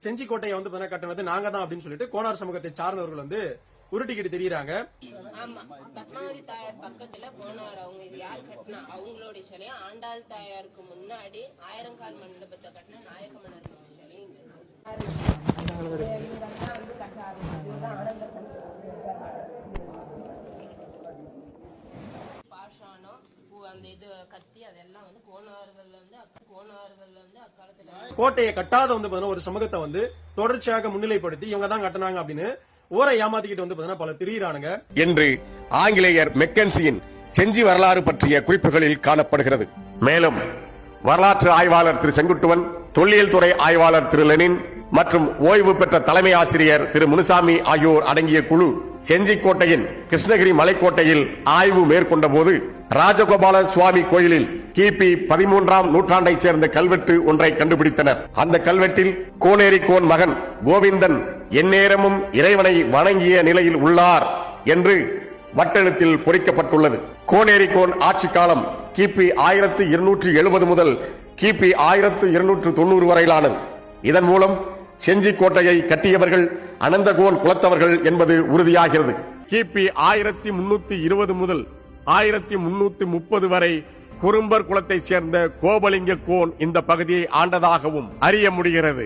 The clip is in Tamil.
செஞ்சிக்கோட்டையை வந்து கட்டினது நாங்க தான் அப்படின்னு சொல்லிட்டு கோனார் சமூகத்தை சார்ந்தவர்கள் வந்து உருட்டிக்கிட்டு தெரியுறாங்க. ஆமா, பத்மாவதி தாயார் பக்கத்துல கோனார் அவங்க இது யார் கட்டினா அவங்களுடைய சிலையா, ஆண்டாள் தாயாருக்கு முன்னாடி ஆயிரங்கால் மண்டபத்தை கட்டின நாயக்க மன்னர் சிலையும் பாஷானம் அந்த இது கத்தி அதெல்லாம் வந்து கோனார்கள் வந்து அக்காலத்துல கோட்டையை கட்டாத வந்து ஒரு சமூகத்தை வந்து தொடர்ச்சியாக முன்னிலைப்படுத்தி இவங்க தான் கட்டினாங்க அப்படின்னு ஊரை ஏமாத்திக்கிட்டு வந்து பல திரியிறானுங்க என்று ஆங்கிலேயர் மெக்கன்சியின் செஞ்சி வரலாறு பற்றிய குறிப்புகளில் காணப்படுகிறது. மேலும் வரலாற்று ஆய்வாளர் திரு செங்குட்டுவன், தொல்லியல் துறை ஆய்வாளர் திரு லெனின் மற்றும் ஓய்வு பெற்ற தலைமை ஆசிரியர் திரு முனுசாமி ஆகியோர் அடங்கிய குழு செஞ்சிக்கோட்டையின் கிருஷ்ணகிரி மலைக்கோட்டையில் ஆய்வு மேற்கொண்ட போது ராஜகோபால சுவாமி கோயிலில் கிபி 13ஆம் நூற்றாண்டை சேர்ந்த கல்வெட்டு ஒன்றை கண்டுபிடித்தனர். அந்த கல்வெட்டில் கோனேரி கோன் மகன் கோவிந்தன் எந்நேரமும் இறைவனை வணங்கிய நிலையில் உள்ளார் என்று வட்டெழுத்தில் பொறிக்கப்பட்டுள்ளது. கோனேரி கோன் ஆட்சி காலம் கிபி 1270 முதல் கிபி 1290 வரையிலானது. இதன் மூலம் செஞ்சிக்கோட்டையை கட்டியவர்கள் அனந்தகோன் குலத்தவர்கள் என்பது உறுதியாகிறது. கிபி 1320 முதல் 1330 வரை குறும்பர் குலத்தை சேர்ந்த கோபலிங்க கோன் இந்த பகுதியை ஆண்டதாகவும் அறிய முடிகிறது.